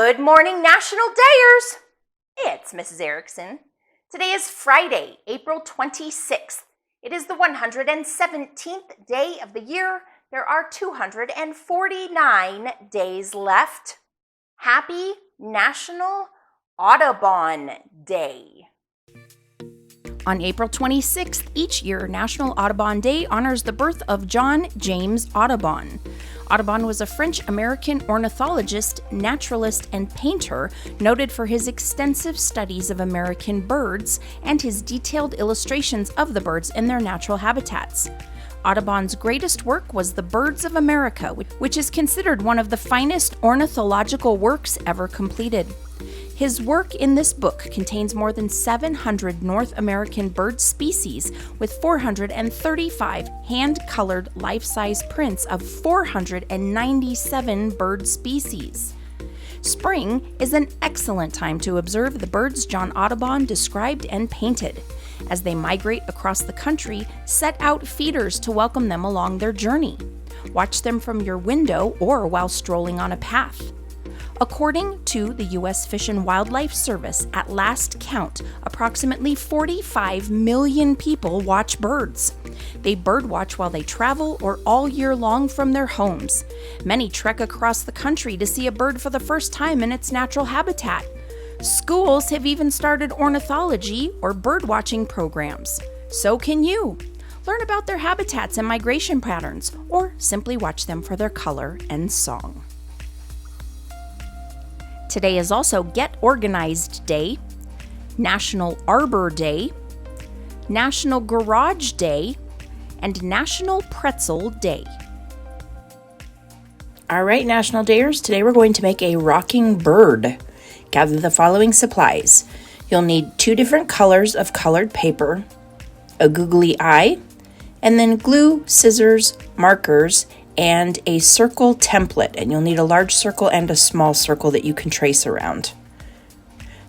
Good morning, National Dayers! It's Mrs. Erickson. Today is Friday, April 26th. It is the 117th day of the year. There are 249 days left. Happy National Audubon Day. On April 26th, each year, National Audubon Day honors the birth of John James Audubon. Audubon was a French-American ornithologist, naturalist, and painter noted for his extensive studies of American birds and his detailed illustrations of the birds in their natural habitats. Audubon's greatest work was The Birds of America, which is considered one of the finest ornithological works ever completed. His work in this book contains more than 700 North American bird species with 435 hand-colored life-size prints of 497 bird species. Spring is an excellent time to observe the birds John Audubon described and painted. As they migrate across the country, set out feeders to welcome them along their journey. Watch them from your window or while strolling on a path. According to the U.S. Fish and Wildlife Service, at last count, approximately 45 million people watch birds. They birdwatch while they travel or all year long from their homes. Many trek across the country to see a bird for the first time in its natural habitat. Schools have even started ornithology or birdwatching programs. So can you. Learn about their habitats and migration patterns, or simply watch them for their color and song. Today is also Get Organized Day, National Arbor Day, National Garage Day, and National Pretzel Day. All right, National Dayers, today we're going to make a rocking bird. Gather the following supplies. You'll need 2 different colors of colored paper, a googly eye, and then glue, scissors, markers, and a circle template, and you'll need a large circle and a small circle that you can trace around.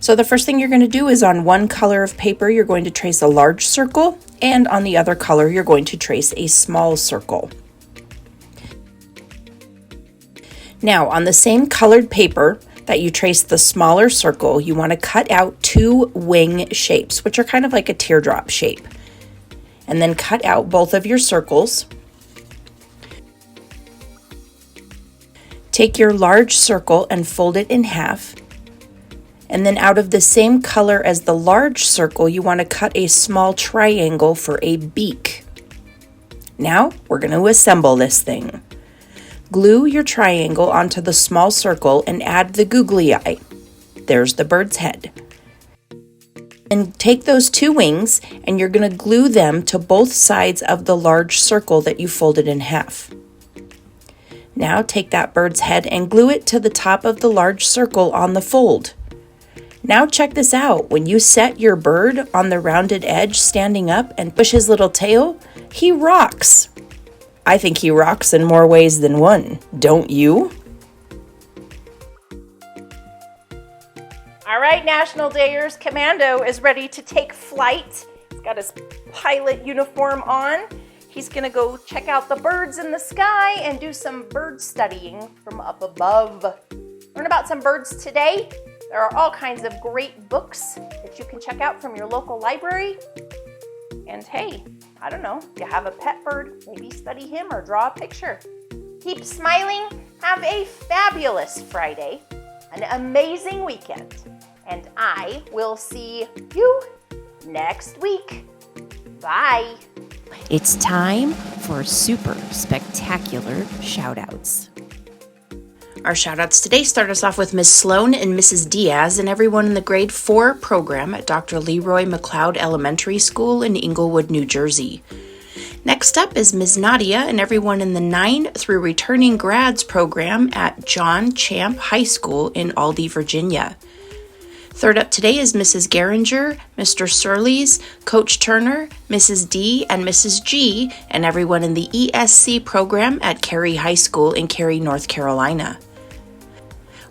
So the first thing you're going to do is on one color of paper, you're going to trace a large circle, and on the other color, you're going to trace a small circle. Now, on the same colored paper that you traced the smaller circle, you want to cut out 2 wing shapes, which are kind of like a teardrop shape. And then cut out both of your circles. Take your large circle and fold it in half, and then out of the same color as the large circle, you want to cut a small triangle for a beak. Now, we're going to assemble this thing. Glue your triangle onto the small circle and add the googly eye. There's the bird's head. And take those 2 wings, and you're going to glue them to both sides of the large circle that you folded in half. Now take that bird's head and glue it to the top of the large circle on the fold. Now check this out. When you set your bird on the rounded edge standing up and push his little tail, he rocks. I think he rocks in more ways than one, don't you? All right, National Dayers, Commando is ready to take flight. He's got his pilot uniform on. He's going to go check out the birds in the sky and do some bird studying from up above. Learn about some birds today. There are all kinds of great books that you can check out from your local library. And hey, I don't know, you have a pet bird, maybe study him or draw a picture. Keep smiling. Have a fabulous Friday, an amazing weekend, and I will see you next week. Bye. It's time for super spectacular shoutouts. Our shoutouts today start us off with Miss Sloan and Mrs. Diaz and everyone in the grade 4 program at Dr. Leroy McLeod Elementary School in Englewood, New Jersey. Next up is Ms. Nadia and everyone in the 9 through returning grads program at John Champ High School in Aldie, Virginia. Third up today is Mrs. Geringer, Mr. Surlees, Coach Turner, Mrs. D, and Mrs. G, and everyone in the ESC program at Cary High School in Cary, North Carolina.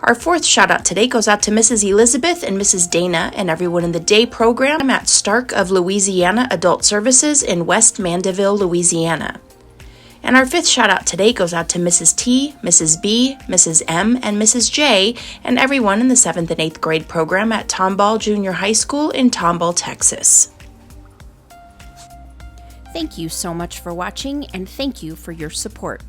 Our fourth shout out today goes out to Mrs. Elizabeth and Mrs. Dana and everyone in the day program at Stark of Louisiana Adult Services in West Mandeville, Louisiana. And our fifth shout out today goes out to Mrs. T, Mrs. B, Mrs. M, and Mrs. J, and everyone in the 7th and 8th grade program at Tomball Junior High School in Tomball, Texas. Thank you so much for watching, and thank you for your support.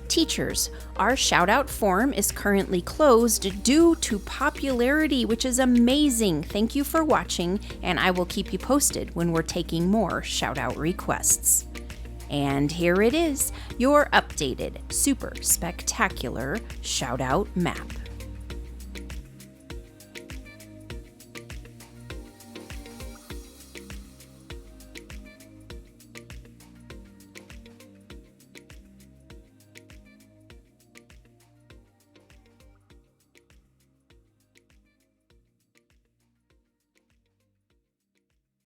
Teachers, our shout-out form is currently closed due to popularity, which is amazing. Thank you for watching, and I will keep you posted when we're taking more shout-out requests. And here it is, your updated, super spectacular shout-out map.